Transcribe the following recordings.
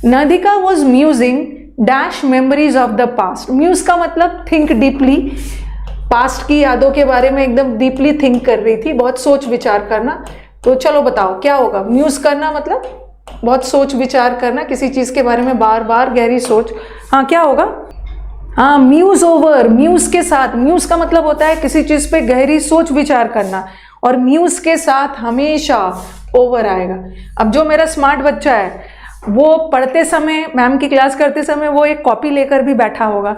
Nadika was musing dash memories of the past. Muse का मतलब think deeply, past की यादों के बारे में एकदम डीपली थिंक कर रही थी, बहुत सोच विचार करना। तो चलो बताओ क्या होगा। म्यूज करना मतलब बहुत सोच विचार करना, किसी चीज के बारे में बार बार गहरी सोच। हाँ क्या होगा? हाँ म्यूज ओवर, म्यूज के साथ। म्यूज का मतलब होता है किसी चीज पे गहरी सोच विचार करना, और म्यूज के साथ हमेशा ओवर आएगा। अब जो मेरा स्मार्ट बच्चा है वो पढ़ते समय, मैम की क्लास करते समय वो एक कॉपी लेकर भी बैठा होगा,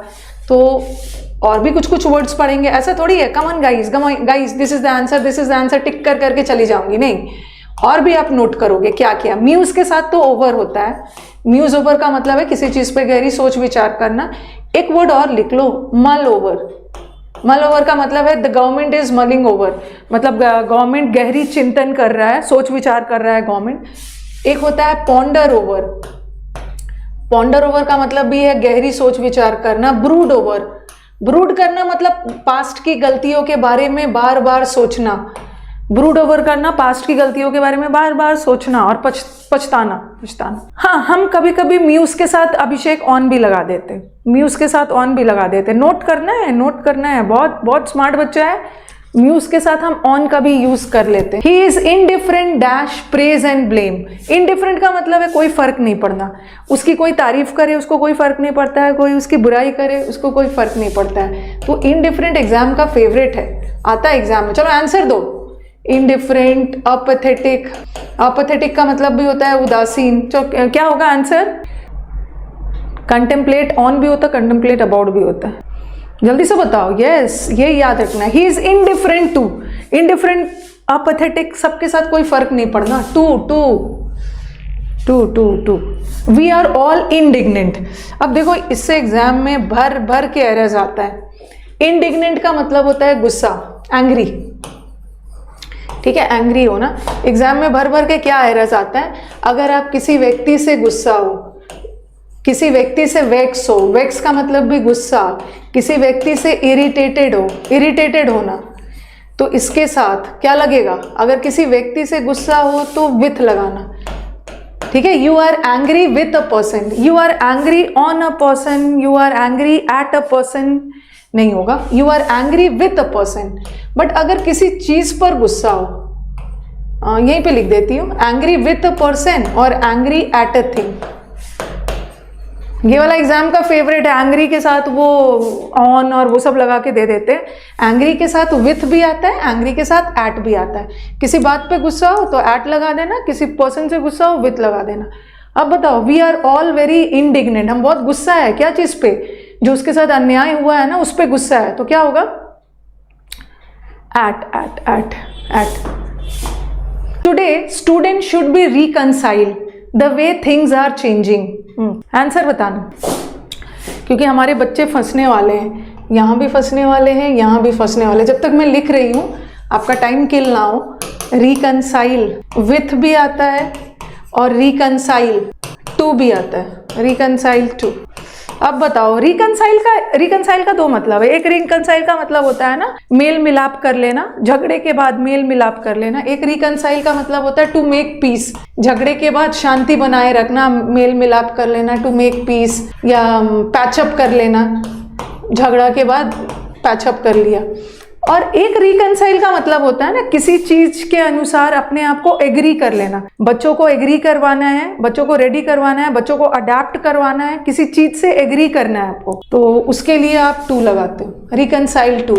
तो और भी कुछ कुछ वर्ड्स पढ़ेंगे। ऐसा थोड़ी है come on guys this is the answer, this is the answer tick कर करके चली जाऊंगी, नहीं, और भी आप नोट करोगे क्या किया। म्यूज के साथ तो ओवर होता है। म्यूज ओवर का मतलब है किसी चीज पे गहरी सोच विचार करना। एक वर्ड और लिख लो, मल ओवर। मल ओवर का मतलब है the government is mulling over, मतलब गवर्नमेंट गहरी चिंतन कर रहा है, सोच विचार कर रहा है गवर्नमेंट। एक होता है पॉन्डर ओवर। पॉन्डर ओवर का मतलब भी है गहरी सोच विचार करना। ब्रूड ओवर, ब्रूड करना मतलब पास्ट की गलतियों के बारे में बार बार सोचना। ब्रूड ओवर करना, पास्ट की गलतियों के बारे में बार बार सोचना और पछताना। हाँ, हम कभी कभी म्यूज के साथ अभिषेक ऑन भी लगा देते, म्यूज के साथ ऑन भी लगा देते। नोट करना है, बहुत बहुत स्मार्ट बच्चा है। म्यूज के साथ हम ऑन का भी यूज कर लेते हैं। ही is indifferent dash praise and blame. Indifferent का मतलब है कोई फर्क नहीं पड़ना, उसकी कोई तारीफ करे उसको कोई फर्क नहीं पड़ता है, कोई उसकी बुराई करे उसको कोई फर्क नहीं पड़ता है। तो इनडिफरेंट एग्जाम का फेवरेट है, आता है एग्जाम में। चलो आंसर दो। Indifferent, apathetic. अपैथेटिक का मतलब भी होता है उदासीन। तो क्या होगा आंसर? कंटेम्पलेट ऑन भी होता है, कंटेम्पलेट अबाउट भी होता है। जल्दी से बताओ। यस, ये याद रखना है। He is indifferent to. Indifferent, apathetic, सबके साथ कोई फर्क नहीं पड़ना। To we are all indignant. अब देखो इससे एग्जाम में भर भर के एरर्स आता है। इंडिग्नेंट का मतलब होता है गुस्सा, एंग्री। ठीक है, एंग्री हो ना। एग्जाम में भर भर के क्या एरर्स आता है? अगर आप किसी व्यक्ति से गुस्सा हो, किसी व्यक्ति से वेक्स हो, वेक्स का मतलब भी गुस्सा, किसी व्यक्ति से इरिटेटेड हो, इरिटेटेड होना, तो इसके साथ क्या लगेगा? अगर किसी व्यक्ति से गुस्सा हो तो विथ लगाना। ठीक है, you are angry with a person, you are angry on a person, you are angry at a person नहीं होगा, you are angry with a person. But अगर किसी चीज पर गुस्सा हो, यहीं पे लिख देती हूँ, एंग्री विथ अ पर्सन और एंग्री एट अ थिंग। ये वाला एग्जाम का फेवरेट है। एंग्री के साथ वो ऑन और वो सब लगा के दे देते हैं। एंग्री के साथ विथ भी आता है, एंग्री के साथ एट भी आता है। किसी बात पे गुस्सा हो तो एट लगा देना, किसी पर्सन से गुस्सा हो विथ लगा देना। अब बताओ, we are all very indignant. हम बहुत गुस्सा है क्या चीज पे? जो उसके साथ अन्याय हुआ है ना, उस पे गुस्सा है, तो क्या होगा? At. Today student should be reconcile the way things are changing. Answer बताना, क्योंकि हमारे बच्चे फंसने वाले हैं, यहाँ भी फंसने वाले हैं, यहाँ भी फंसने वाले। जब तक मैं लिख रही हूँ आपका टाइम किल ना हो। रिकंसाइल विथ भी आता है और रिकंसाइल टू भी आता है, रिकंसाइल टू। अब बताओ, रिकंसाइल का दो मतलब है। एक रिकंसाइल का मतलब होता है ना मेल मिलाप कर लेना, झगड़े के बाद मेल मिलाप कर लेना। एक रिकंसाइल का मतलब होता है टू मेक पीस, झगड़े के बाद शांति बनाए रखना, मेल मिलाप कर लेना, टू मेक पीस, या पैचअप कर लेना, झगड़ा के बाद पैचअप कर लिया। और एक रिकंसाइल का मतलब होता है ना किसी चीज के अनुसार अपने आप को एग्री कर लेना। बच्चों को एग्री करवाना है, बच्चों को रेडी करवाना है, बच्चों को अडेप्ट करवाना है, किसी चीज से एग्री करना है आपको, तो उसके लिए आप टू लगाते हो। रिकंसाइल टू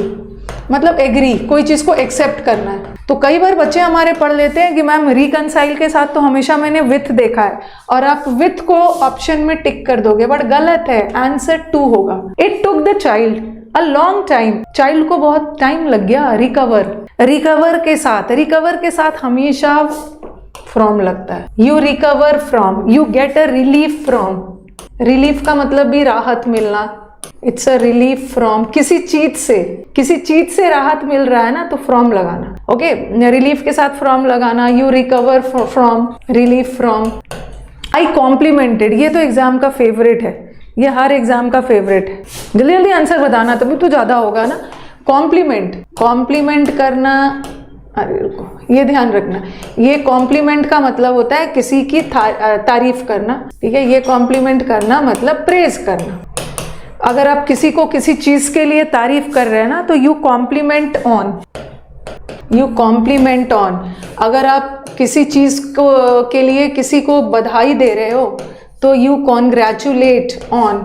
मतलब एग्री, कोई चीज को एक्सेप्ट करना है। तो कई बार बच्चे हमारे पढ़ लेते हैं कि मैम रिकंसाइल के साथ तो हमेशा मैंने विथ देखा है, और आप विथ को ऑप्शन में टिक कर दोगे, बट गलत है। आंसर टू होगा। It took the child a long time, child को बहुत टाइम लग गया रिकवर। रिकवर के साथ हमेशा फ्रॉम लगता है। You recover from, you get a relief from. Relief का मतलब भी राहत मिलना। इट्स अ रिलीफ फ्रॉम, किसी चीज से राहत मिल रहा है ना, तो फ्रॉम लगाना। ओके, रिलीफ के साथ फ्रॉम लगाना। You recover from, relief from. I complimented, ये तो एग्जाम का फेवरेट है, ये हर एग्जाम का फेवरेट है। जल्दी जल्दी आंसर बताना, तभी तो ज्यादा होगा ना। कॉम्प्लीमेंट करना, अरे रुको ये ध्यान रखना। ये कॉम्प्लीमेंट का मतलब होता है किसी की तारीफ करना, ठीक है। ये कॉम्प्लीमेंट करना मतलब प्रेज करना। अगर आप किसी को किसी चीज के लिए तारीफ कर रहे हैं ना, तो you compliment on, you compliment on. अगर आप किसी चीज को के लिए किसी को बधाई दे रहे हो तो यू कॉन्ग्रेचुलेट ऑन।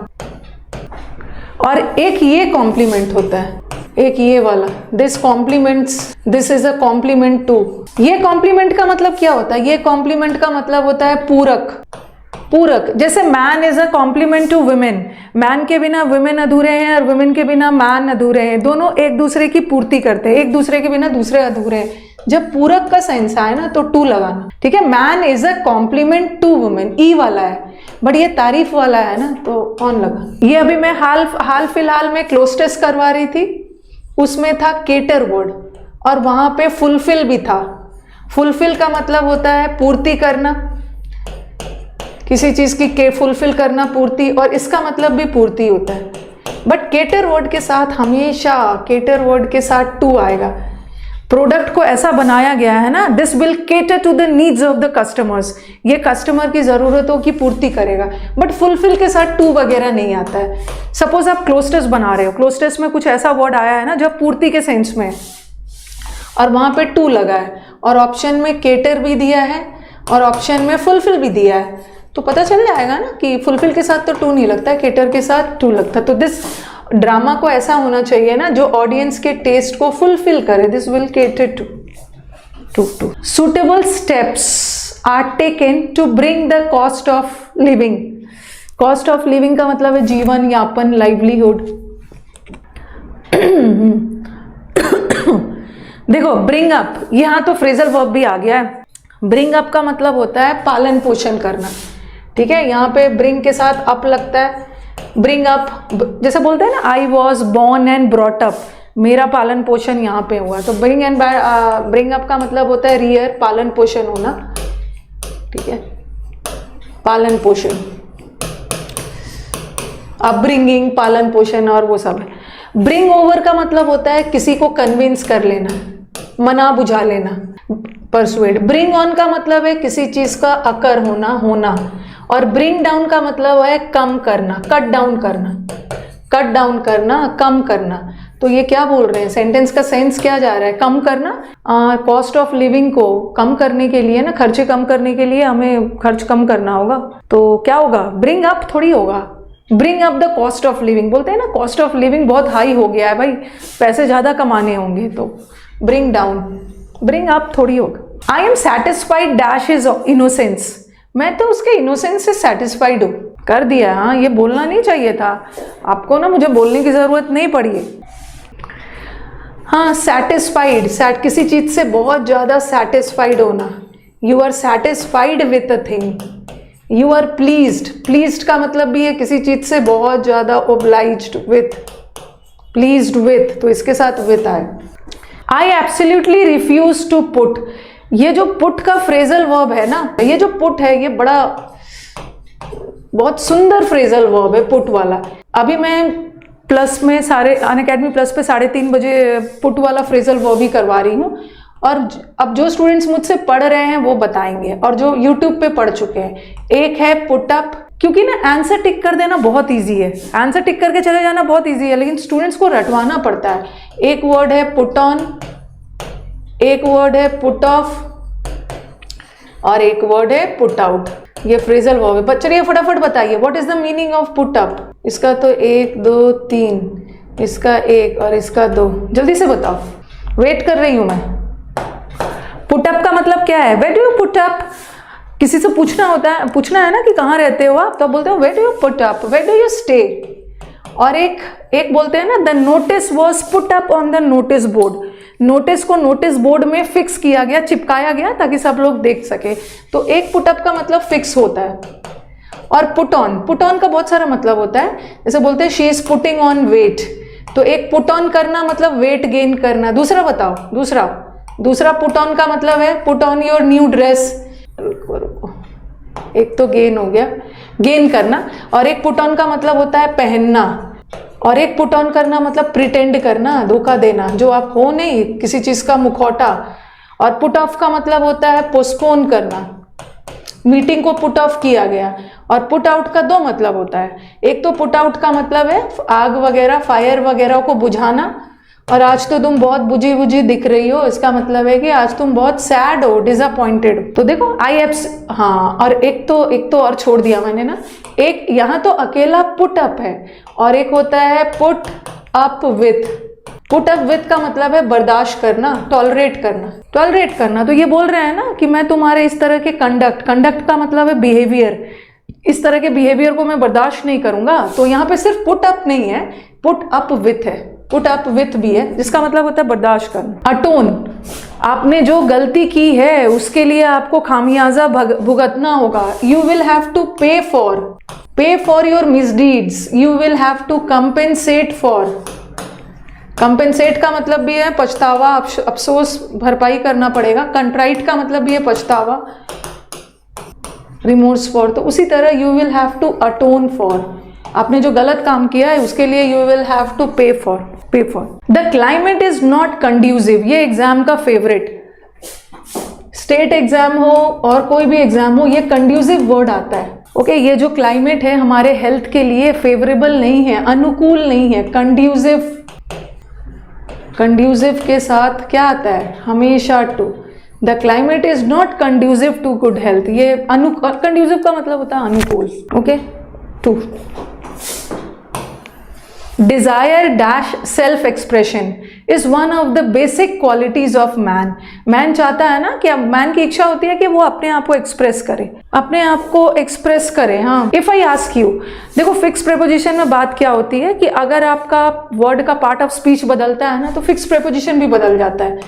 और एक ये कॉम्प्लीमेंट होता है, एक ये वाला, this compliments, this is a complement to. ये कॉम्प्लीमेंट का मतलब क्या होता है? ये कॉम्प्लीमेंट का मतलब होता है पूरक। पूरक, जैसे man is a complement to women, man के बिना वुमेन अधूरे हैं और वुमेन के बिना मैन अधूरे हैं, दोनों एक दूसरे की पूर्ति करते हैं, एक दूसरे के बिना दूसरे अधूरे हैं। जब पूरक का सेंस आए ना तो टू लगाना, ठीक है। Man is a complement to women, E वाला है, बट ये तारीफ वाला है ना तो ऑन लगा। ये अभी मैं हाल फिलहाल में क्लोज टेस्ट करवा रही थी, उसमें था केटर वर्ड और वहां पे फुलफिल भी था। फुलफिल का मतलब होता है पूर्ति करना, किसी चीज की फुलफिल करना, पूर्ति, और इसका मतलब भी पूर्ति होता है। बट केटर वर्ड के साथ हमेशा, केटर वर्ड के साथ टू आएगा। प्रोडक्ट को ऐसा बनाया गया है ना, this will cater to the needs of the customers, ये कस्टमर की जरूरतों की पूर्ति करेगा। बट फुलफिल के साथ टू वगैरह नहीं आता है। सपोज आप क्लोज टेस्ट बना रहे हो, क्लोज टेस्ट में कुछ ऐसा वर्ड आया है ना जो पूर्ति के सेंस में है और वहां पे टू लगा है, और ऑप्शन में केटर भी दिया है और ऑप्शन में फुलफिल भी दिया है, तो पता चल जाएगा ना कि फुलफिल के साथ तो टू नहीं लगता है, केटर के साथ टू लगता है। तो दिस ड्रामा को ऐसा होना चाहिए ना जो ऑडियंस के टेस्ट को फुलफिल करे, this will cater to to. Suitable steps are taken to bring the cost of living. Cost of living का मतलब है जीवन यापन, लाइवलीहुड। देखो ब्रिंग अप, यहां तो फ्रेजल वर्ब भी आ गया है। ब्रिंग अप का मतलब होता है पालन पोषण करना, ठीक है। यहाँ पे ब्रिंग के साथ अप लगता है। ब्रिंग अप जैसे बोलते हैं ना, I was born and brought up, मेरा पालन पोषण यहाँ पे हुआ। तो ब्रिंग अप का मतलब होता है रियर, पालन पोषण होना, ठीक है, पालन पोषण, अपब्रिंगिंग, पालन पोषण और वो सब है। ब्रिंग ओवर का मतलब होता है किसी को कन्विंस कर लेना, मना बुझा लेना, परसुएड। ब्रिंग ऑन का मतलब है किसी चीज का अकर होना। और ब्रिंग डाउन का मतलब है कम करना, कट डाउन करना, कट डाउन करना, कम करना। तो ये क्या बोल रहे हैं, सेंटेंस का सेंस क्या जा रहा है, कम करना। कॉस्ट ऑफ लिविंग को कम करने के लिए ना, खर्चे कम करने के लिए हमें खर्च कम करना होगा, तो क्या होगा, ब्रिंग अप थोड़ी होगा, bring up the cost of living. बोलते हैं ना कॉस्ट ऑफ लिविंग बहुत हाई हो गया है भाई, पैसे ज्यादा कमाने होंगे, तो ब्रिंग डाउन, ब्रिंग अप थोड़ी होगा। I am satisfied dash is innocence, मैं तो उसके इनोसेंस से सेटिस्फाइड हूँ। कर दिया, हाँ, ये बोलना नहीं चाहिए था आपको ना, मुझे बोलने की जरूरत नहीं पड़ी है। हाँ, सेटिस्फाइड, किसी चीज से बहुत ज्यादा सेटिस्फाइड होना। You are satisfied with a thing, you are pleased. Pleased का मतलब भी है किसी चीज से बहुत ज्यादा ओब्लाइज्ड विथ, प्लीज्ड विथ, तो इसके साथ विथ आए। I absolutely refuse to put, ये जो पुट का फ्रेजल वर्ब है ना, ये जो पुट है ये बड़ा बहुत सुंदर फ्रेजल वर्ब है, पुट वाला। अभी मैं प्लस में सारे अनअकैडमी प्लस पे 3:30 बजे पुट वाला फ्रेजल वर्ब ही करवा रही हूँ, और अब जो स्टूडेंट्स मुझसे पढ़ रहे हैं वो बताएंगे, और जो यूट्यूब पे पढ़ चुके हैं। एक है पुट अप, क्योंकि ना आंसर टिक कर देना बहुत ईजी है, आंसर टिक करके चले जाना बहुत ईजी है, लेकिन स्टूडेंट्स को रटवाना पड़ता है। एक वर्ड है पुट ऑन, एक वर्ड है पुट ऑफ, और एक वर्ड है पुट आउट। ये फ्रेजल वर्ब है। बच्चे ये फटाफट बताइए, what is the meaning of put up? इसका तो 1 2 3, इसका 1 और इसका 2, जल्दी से बताओ, वेट कर रही हूं मैं। पुट अप का मतलब क्या है? Where do you put up? किसी से पूछना है ना कि कहाँ रहते हो आप, तो बोलते हो where do you put up, where do you stay. और एक बोलते हैं ना, the notice was put up on the notice board, notice को नोटिस बोर्ड में फिक्स किया गया, चिपकाया गया ताकि सब लोग देख सके। तो एक पुट अप का मतलब फिक्स होता है। और पुट ऑन का बहुत सारा मतलब होता है, जैसे बोलते हैं she is putting on weight, तो एक पुट ऑन करना मतलब वेट गेन करना। दूसरा बताओ, दूसरा पुट ऑन का मतलब है put on your new dress. रुको, एक तो गेन हो गया, गेन करना, और एक पुट ऑन का मतलब होता है पहनना, और एक पुट ऑन करना मतलब प्रिटेंड करना, धोखा देना, जो आप हो नहीं, किसी चीज का मुखौटा। और पुट ऑफ का मतलब होता है पोस्टपोन करना, मीटिंग को पुट ऑफ किया गया। और पुट आउट का दो मतलब होता है, एक तो पुट आउट का मतलब है आग वगैरह, फायर वगैरह को बुझाना, और आज तो तुम बहुत बुझी बुझी दिख रही हो, इसका मतलब है कि आज तुम बहुत सैड हो, डिसअपॉइंटेड हो। तो देखो आई एप्स, हाँ, और एक तो और छोड़ दिया मैंने ना, एक यहाँ तो अकेला पुट अप है और एक होता है put up with. Put up with का मतलब है बर्दाश्त करना, टॉलरेट करना। तो ये बोल रहे हैं ना कि मैं तुम्हारे इस तरह के कंडक्ट का मतलब है बिहेवियर, इस तरह के बिहेवियर को मैं बर्दाश्त नहीं करूंगा। तो यहाँ पे सिर्फ पुट अप नहीं है, पुट अप विथ है, पुट अप विथ भी है, जिसका मतलब होता है बर्दाश्त करना। अटोन, आपने जो गलती की है उसके लिए आपको खामियाजा भुगतना होगा। You will have to pay for your misdeeds, you will have to compensate for. Compensate का मतलब भी है पछतावा, अफसोस, भरपाई करना पड़ेगा। कंट्राइट का मतलब भी है पछतावा, रिमोर्स फॉर। तो उसी तरह you will have to atone for, आपने जो गलत काम किया है उसके लिए you will have to pay for. The climate is not conducive, ये एग्जाम का फेवरेट, स्टेट एग्जाम हो और कोई भी एग्जाम हो, ये कंड्यूसिव वर्ड आता है। ओके, ये जो क्लाइमेट है हमारे हेल्थ के लिए फेवरेबल नहीं है, अनुकूल नहीं है। कंड्यूसिव के साथ क्या आता है, हमेशा to. The climate is not conducive to good health, ये कंड्यूसिव का मतलब होता है अनुकूल। Okay, to. Desire dash self expression is one of the basic qualities of man. Man चाहता है ना कि मैन की इच्छा होती है कि वो अपने आप को एक्सप्रेस करे, हाँ। इफ आई आस्क यू, देखो फिक्स प्रेपोजिशन में बात क्या होती है कि अगर आपका वर्ड का पार्ट ऑफ स्पीच बदलता है ना तो फिक्स प्रेपोजिशन भी बदल जाता है।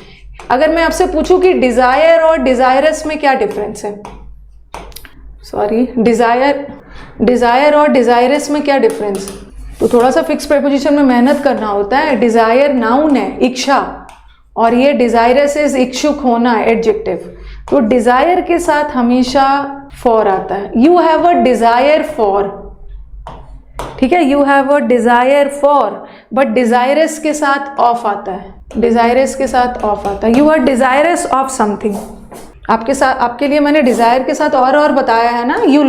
अगर मैं आपसे पूछूं कि डिजायर और डिजायरस में क्या डिफरेंस है, डिजायर और डिजायरस में क्या डिफरेंस, तो थोड़ा सा फिक्स प्रेपोजिशन में मेहनत करना होता है। डिजायर नाउन है, इच्छा, और ये डिजायरस इज इच्छुक होना, एडजेक्टिव। तो डिजायर के साथ हमेशा फॉर आता है। You have a desire for, ठीक है, you have a desire for, but desirous के साथ ऑफ आता है, you are desirous of something. आपके लिए मैंने डिजायर के साथ और बताया है ना। यू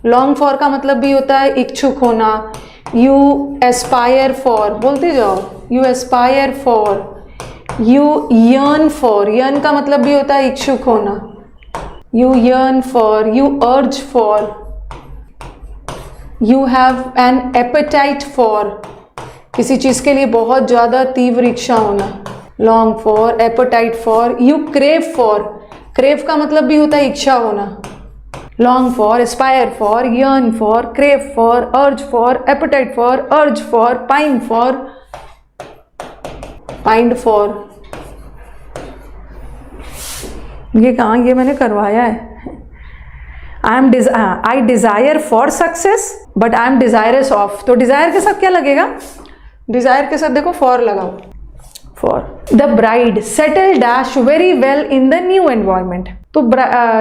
लॉन्ग फॉर का मतलब भी होता है इच्छुक होना। यू एस्पायर फॉर, बोलते जाओ, you aspire for. You yearn का मतलब भी होता है इच्छुक होना। You yearn for, you urge for, you have an appetite for, किसी चीज के लिए बहुत ज्यादा तीव्र इच्छा होना, long for, appetite for. You crave का मतलब भी होता है इच्छा होना। Long for, aspire for, yearn for, crave for, urge for, appetite for, urge for, pine for. ये कहाँ, ये मैंने करवाया है। आई desire for success but I am desirous of. तो डिजायर के साथ क्या लगेगा, डिजायर के साथ देखो फॉर लगाओ, for. The bride settle dash very well in the new environment. तो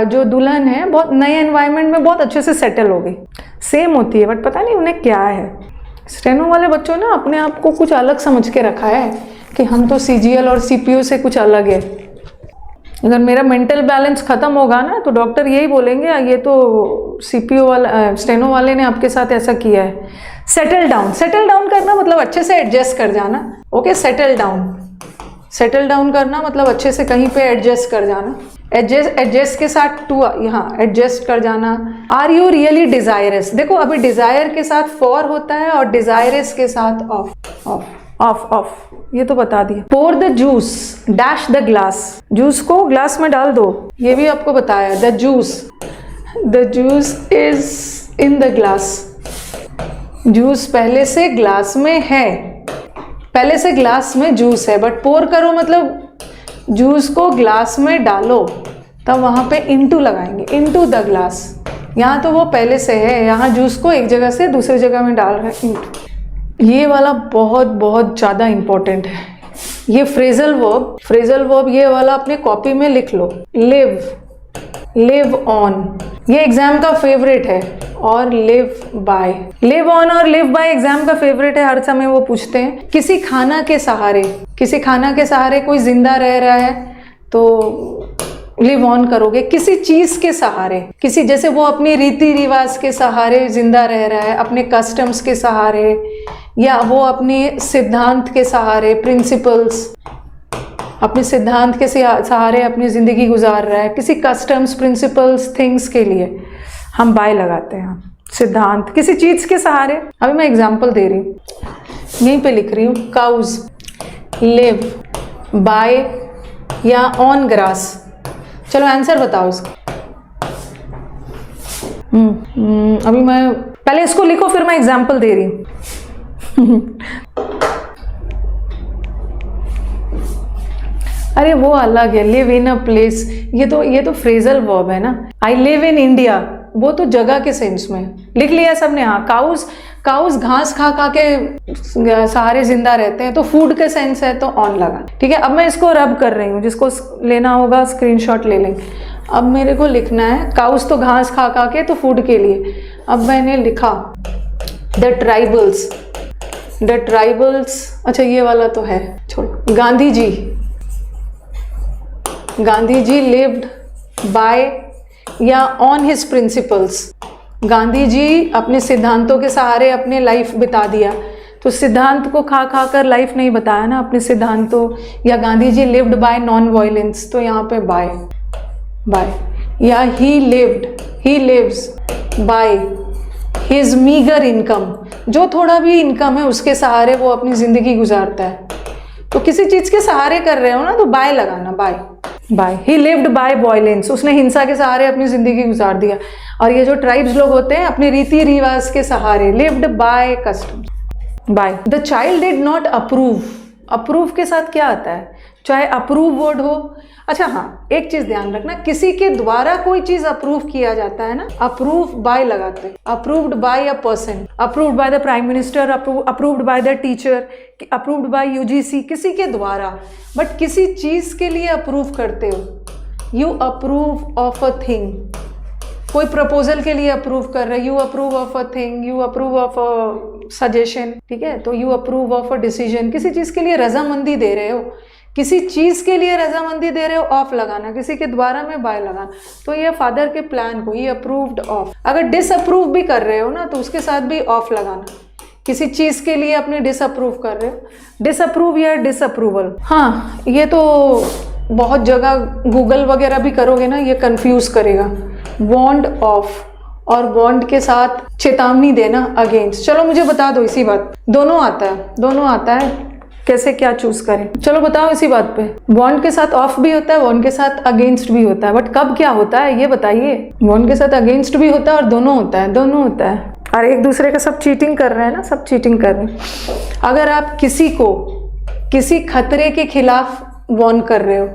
जो दुल्हन है बहुत नए एनवायरनमेंट में बहुत अच्छे से सेटल हो गई। सेम होती है बट पता नहीं उन्हें क्या है। स्टेनो वाले बच्चों ने अपने आप को कुछ अलग समझ के रखा है कि हम तो सीजीएल और सीपीयू से कुछ अलग है। अगर मेरा मेंटल बैलेंस खत्म होगा ना तो डॉक्टर यही बोलेंगे ये तो सीपीयू वाला, स्टेनो वाले ने आपके साथ ऐसा किया है। सेटल डाउन करना मतलब अच्छे से एडजस्ट कर जाना। ओके, सेटल डाउन करना मतलब अच्छे से कहीं पे एडजस्ट कर जाना। एडजस्ट के साथ टू, यहाँ एडजस्ट कर जाना। आर यू रियली डिजायरस, देखो अभी डिजायर के साथ फॉर होता है और डिजायरस के साथ ऑफ, ये तो बता दिया। Pour the juice dash the glass, juice को ग्लास में डाल दो, ये भी आपको बताया। The juice is in the glass, juice पहले से ग्लास में है, पहले से ग्लास में जूस है, बट पोर करो मतलब जूस को ग्लास में डालो, तब वहां पे इनटू लगाएंगे, इनटू द ग्लास। यहाँ तो वो पहले से है, यहाँ जूस को एक जगह से दूसरी जगह में डाल रहे हैं, इनटू। ये वाला बहुत ज़्यादा इंपॉर्टेंट है। ये फ्रेजल वर्ब ये वाला अपने कॉपी में लिख लो। लिव ऑन, ये एग्जाम का फेवरेट है, और लिव बाय। लिव ऑन और लिव बाय एग्जाम का फेवरेट है, हर समय वो पूछते हैं। किसी खाना के सहारे कोई जिंदा रह रहा है तो लिव ऑन करोगे किसी चीज के सहारे, किसी जैसे वो अपनी रीति रिवाज के सहारे जिंदा रह रहा है, अपने कस्टम्स के सहारे, या वो अपने सिद्धांत के सहारे, प्रिंसिपल्स, अपने सिद्धांत के सहारे अपनी जिंदगी गुजार रहा है, किसी कस्टम्स, प्रिंसिपल्स, थिंग्स के लिए हम बाय लगाते हैं। सिद्धांत किसी चीज के सहारे। अभी मैं एग्जांपल दे रही हूँ, यहीं पे लिख रही हूँ, काउज लिव बाय या ऑन ग्रास। चलो आंसर बताओ इसका। अभी मैं पहले इसको लिखो, फिर मैं एग्जांपल दे रही हूँ। अरे वो अलग है, लिव इन अ प्लेस, ये तो फ्रेजल वर्ब है ना। आई लिव इन इंडिया, वो तो जगह के सेंस में लिख लिया सबने। हाँ, काउस घास खा खा के सहारे जिंदा रहते हैं, तो फूड के सेंस है तो ऑन लगा। ठीक है, अब मैं इसको रब कर रही हूँ, जिसको लेना होगा स्क्रीनशॉट ले लेंगे। अब मेरे को लिखना है, काउस तो घास खा खा के तो फूड के लिए। अब मैंने लिखा द ट्राइबल्स, अच्छा ये वाला तो है, छोड़ो। गांधी जी लिव्ड बाय या on his principles. Gandhi ji अपने सिद्धांतों के सहारे अपने लाइफ बिता दिया, तो सिद्धांत को खा खा कर लाइफ नहीं बताया ना, अपने सिद्धांतों। या Gandhi ji lived by non violence, तो यहाँ पे बाय। या he lives by his meagre income, जो थोड़ा भी इनकम है उसके सहारे वो अपनी जिंदगी गुजारता है। तो किसी चीज के सहारे कर रहे हो ना, तो बाय लगाना, by. He lived by violence, उसने हिंसा के सहारे अपनी जिंदगी गुजार दिया। और ये जो ट्राइब्स लोग होते हैं अपने रीति रिवाज के सहारे, lived by customs, by. The child did not approve के साथ क्या आता है, चाहे अप्रूव वर्ड हो। अच्छा हाँ, एक चीज ध्यान रखना, किसी के द्वारा कोई चीज अप्रूव किया जाता है ना, अप्रूव बाय लगाते हैं। Approved by a person, approved by the prime minister, approved by the teacher, approved by UGC, किसी के द्वारा। बट किसी चीज के लिए अप्रूव करते हो, you approve of a thing. कोई प्रपोजल के लिए अप्रूव कर रहे, you approve of a thing, you approve of a suggestion. ठीक है, तो you approve of a decision, किसी चीज के लिए रजामंदी दे रहे हो, किसी चीज के लिए रजामंदी दे रहे हो, ऑफ लगाना, किसी के द्वारा में बाय लगाना। तो ये फादर के प्लान को ये अप्रूव्ड ऑफ। अगर डिसअप्रूव भी कर रहे हो ना, तो उसके साथ भी ऑफ लगाना, किसी चीज के लिए अपने डिसअप्रूव कर रहे हो, डिसअप्रूव या डिसअप्रूवल। हाँ, ये तो बहुत जगह गूगल वगैरह भी करोगे ना, ये कंफ्यूज करेगा। वॉन्ड ऑफ और वॉन्ड के साथ चेतावनी देना, अगेंस्ट। चलो मुझे बता दो इसी बात, दोनों आता है, कैसे क्या चूज करें। चलो बताओ इसी बात पे। वॉन्ड के साथ ऑफ भी होता है, वॉन्ड के साथ अगेंस्ट भी होता है, बट कब क्या होता है ये बताइए। वॉन्ड के साथ अगेंस्ट भी होता है और दोनों होता है। और एक दूसरे का सब चीटिंग कर रहे हैं ना, सब चीटिंग कर रहे हैं। अगर आप किसी को किसी खतरे के खिलाफ वॉर्न कर रहे हो,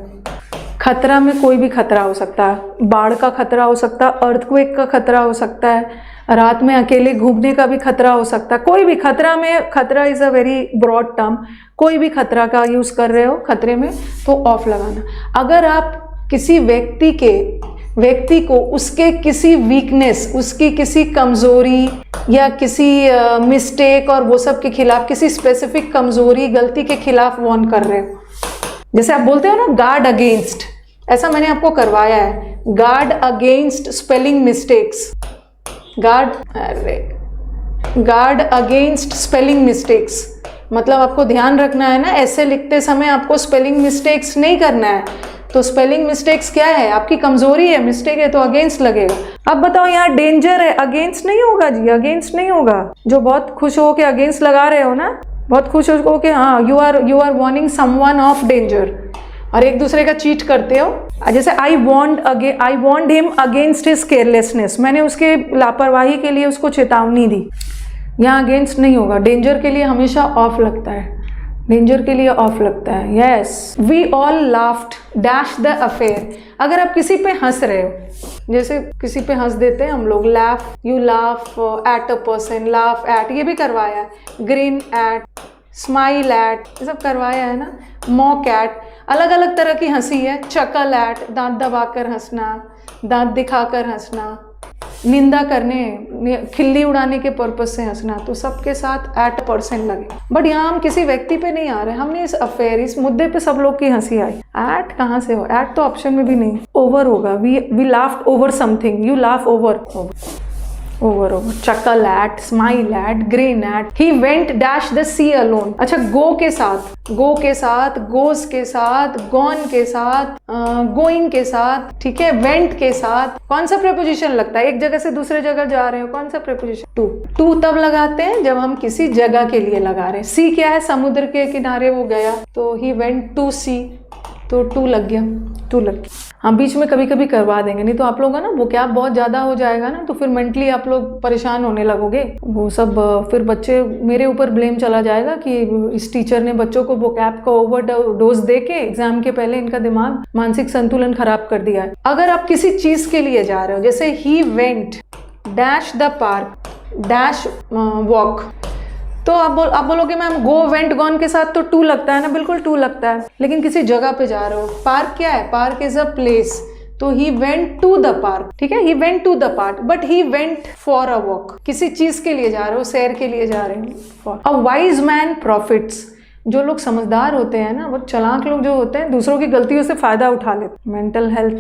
खतरा में कोई भी खतरा हो सकता है, बाढ़ का खतरा हो सकता है, अर्थक्वेक का खतरा हो सकता है, रात में अकेले घूमने का भी खतरा हो सकता है, कोई भी खतरा में, खतरा is a very broad term, कोई भी खतरा का यूज़ कर रहे हो खतरे में, तो ऑफ लगाना। अगर आप किसी व्यक्ति को उसके किसी वीकनेस, उसकी किसी कमज़ोरी या किसी मिस्टेक और वो सब के खिलाफ, किसी स्पेसिफिक कमज़ोरी, गलती के खिलाफ वॉर्न कर रहे हो, जैसे आप बोलते हो ना गार्ड अगेंस्ट, ऐसा मैंने आपको करवाया है, guard against spelling mistakes, guard against spelling mistakes. मतलब आपको ध्यान रखना है ना, ऐसे लिखते समय आपको स्पेलिंग मिस्टेक्स नहीं करना है। तो स्पेलिंग मिस्टेक्स क्या है, आपकी कमजोरी है, मिस्टेक है, तो अगेंस्ट लगेगा। अब बताओ यहाँ डेंजर है, अगेंस्ट नहीं होगा जी, अगेंस्ट नहीं होगा। जो बहुत खुश हो के अगेंस्ट लगा रहे हो ना, बहुत खुश हो के, हाँ, you are warning someone of danger, और एक दूसरे का चीट करते हो। जैसे I warned him against his carelessness, मैंने उसके लापरवाही के लिए उसको चेतावनी दी। यहाँ अगेंस्ट नहीं होगा, डेंजर के लिए हमेशा ऑफ लगता है, डेंजर के लिए ऑफ लगता है। Yes, we all laughed dash the affair. अगर आप किसी पे हंस रहे हो, जैसे किसी पे हंस देते हैं हम लोग, laugh, you laugh at a person, laugh at, ये भी करवाया है, ग्रीन एट, स्माइल एट, ये सब करवाया है ना, मॉक एट, अलग अलग तरह की हंसी है, चकल एट, दांत दबाकर हंसना, दांत दिखाकर हंसना, निंदा करने, खिल्ली उड़ाने के पर्पज से हंसना, तो सबके साथ एट % लगे। बट यहाँ हम किसी व्यक्ति पे नहीं आ रहे, हमने इस अफेयर, इस मुद्दे पे सब लोग की हंसी आई। एट कहाँ से हो, एट तो ऑप्शन में भी नहीं। ओवर होगा, we laughed over something, you laugh over, over over, chuckle at, smile at, grin at, he went dash the sea alone. अच्छा, गो के साथ, गो के साथ, गोस के साथ, गॉन के साथ, गोइंग के साथ, ठीक है, वेंट के साथ कौन सा प्रेपोजिशन लगता है? एक जगह से दूसरे जगह जा रहे हो, कौन सा प्रेपोजिशन? टू। टू तब लगाते हैं जब हम किसी जगह के लिए लगा रहे हैं। सी क्या है? समुद्र के किनारे वो गया, तो ही वेंट टू सी, तो टू लग गया, टू लग गया। हाँ, बीच में कभी कभी करवा देंगे, नहीं तो आप लोग का ना वो क्या बहुत ज़्यादा हो जाएगा ना, तो फिर मेंटली आप लोग परेशान होने लगोगे। वो सब फिर बच्चे, मेरे ऊपर ब्लेम चला जाएगा कि इस टीचर ने बच्चों को वोकैब का ओवर डोज दे के एग्जाम के पहले इनका दिमाग, मानसिक संतुलन खराब कर दिया है। अगर आप किसी चीज़ के लिए जा रहे हो, जैसे ही went dash the park dash walk, तो आप बोलोगे मैम गो वेंट गॉन के साथ तो टू लगता है ना, बिल्कुल टू लगता है, लेकिन किसी जगह पे जा रहे हो। पार्क क्या है? पार्क इज अ प्लेस, तो he went to the park, ठीक है, he went to the park, but he went for a walk. किसी चीज के लिए जा रहे हो, सैर के लिए जा रहे हो। अ वाइज मैन प्रॉफिट्स, जो लोग समझदार होते हैं ना, वो चालाक लोग जो होते हैं, दूसरों की गलतियों से फायदा उठा लेते। Mental health,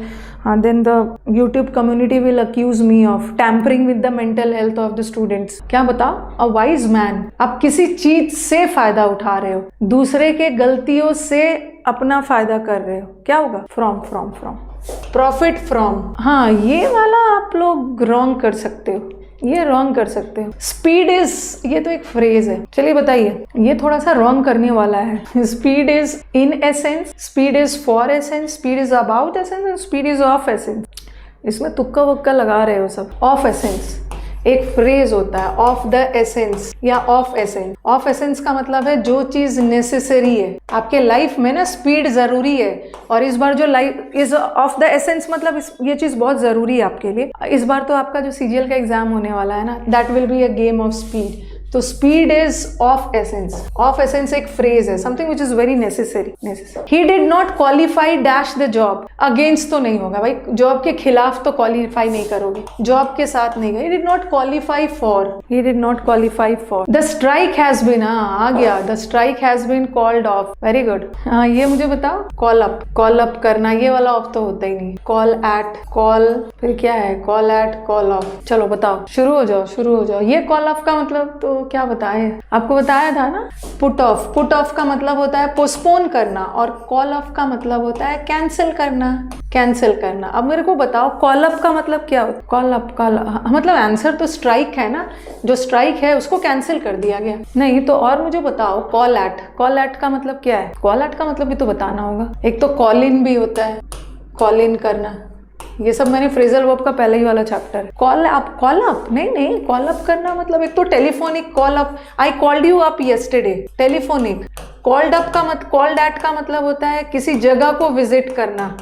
then the YouTube community will accuse me of tampering with the mental health of the students. क्या बताओ? अ वाइज मैन, आप किसी चीज से फायदा उठा रहे हो, दूसरे के गलतियों से अपना फायदा कर रहे हो, क्या होगा? From, from, from, profit from. हाँ, ये वाला आप लोग रॉन्ग कर सकते हो, ये रॉन्ग कर सकते हो। स्पीड इज, ये तो एक फ्रेज है, चलिए बताइए, ये थोड़ा सा रॉन्ग करने वाला है। Speed is in essence, speed is for essence, speed is about essence and speed is of essence. इसमें तुक्का वक्का लगा रहे हो सब। ऑफ एसेंस एक फ्रेज होता है, ऑफ द एसेंस या ऑफ एसेंस। ऑफ एसेंस का मतलब है जो चीज नेसेसरी है आपके लाइफ में ना, स्पीड जरूरी है, और इस बार जो life is of the essence मतलब ये चीज बहुत जरूरी है आपके लिए। इस बार तो आपका जो सीजीएल का एग्जाम होने वाला है ना, that will be a game of speed. तो speed is of essence. Of essence एक फ्रेज है, something which is very necessary. He did not qualify dash the job, against तो नहीं होगा भाई, जॉब के खिलाफ तो क्वालिफाई नहीं करोगे, जॉब के साथ नहीं गए। He did not qualify for, he did not qualify for. The strike has been, आ गया, the strike has been called off, very good. हाँ, ये मुझे बताओ, कॉल अप, कॉल अप करना, ये वाला ऑफ तो होता ही नहीं। कॉल एट, कॉल, फिर क्या है? Call at, call of. चलो बताओ, शुरू हो जाओ, शुरू हो जाओ। ये कॉल ऑफ का मतलब तो क्या बताए, आपको बताया था ना, पुट ऑफ। पुट ऑफ का मतलब होता है पोस्टपोन करना, और कॉल ऑफ का मतलब होता है कैंसिल करना, कैंसिल करना। अब मेरे को बताओ कॉल अप का मतलब क्या होता है? कॉल अप, कॉल मतलब आंसर तो स्ट्राइक है ना, जो स्ट्राइक है उसको कैंसिल कर दिया गया। नहीं तो और मुझे बताओ, कॉल एट, कॉल एट का मतलब क्या है? कॉल एट का मतलब भी तो बताना होगा। एक तो कॉल इन भी होता है, कॉल इन करना, ये सब मैंने फ्रेजल वर्ब का पहले ही वाला chapter. Call up, call up नहीं, कॉल अप करना मतलब एक तो telephonic call up, I called you up yesterday, telephonic. Called up का कॉल्ड एट का मतलब होता है किसी जगह को विजिट करना,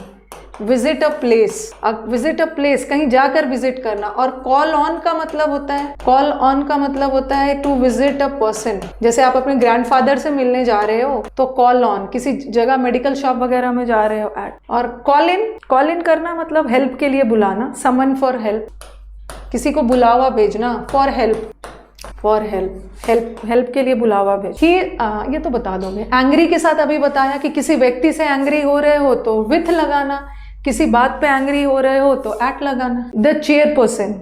visit a place, visit a place, कहीं जाकर विजिट करना। और कॉल ऑन का मतलब होता है, कॉल ऑन का मतलब होता है टू विजिट अ पर्सन। जैसे आप अपने ग्रैंडफादर से मिलने जा रहे हो तो कॉल ऑन, किसी जगह मेडिकल शॉप वगैरह में जा रहे हो एट। और कॉल इन, कॉल इन करना मतलब हेल्प के लिए बुलाना, समन फॉर हेल्प, किसी को बुलावा भेजना, for help, for help, help के लिए बुलावा भेज। ये तो बता दोगे। एंग्री के साथ अभी बताया कि किसी व्यक्ति से एंग्री हो रहे हो तो विथ लगाना, किसी बात पे एंग्री हो रहे हो तो एट लगाना। The chair person,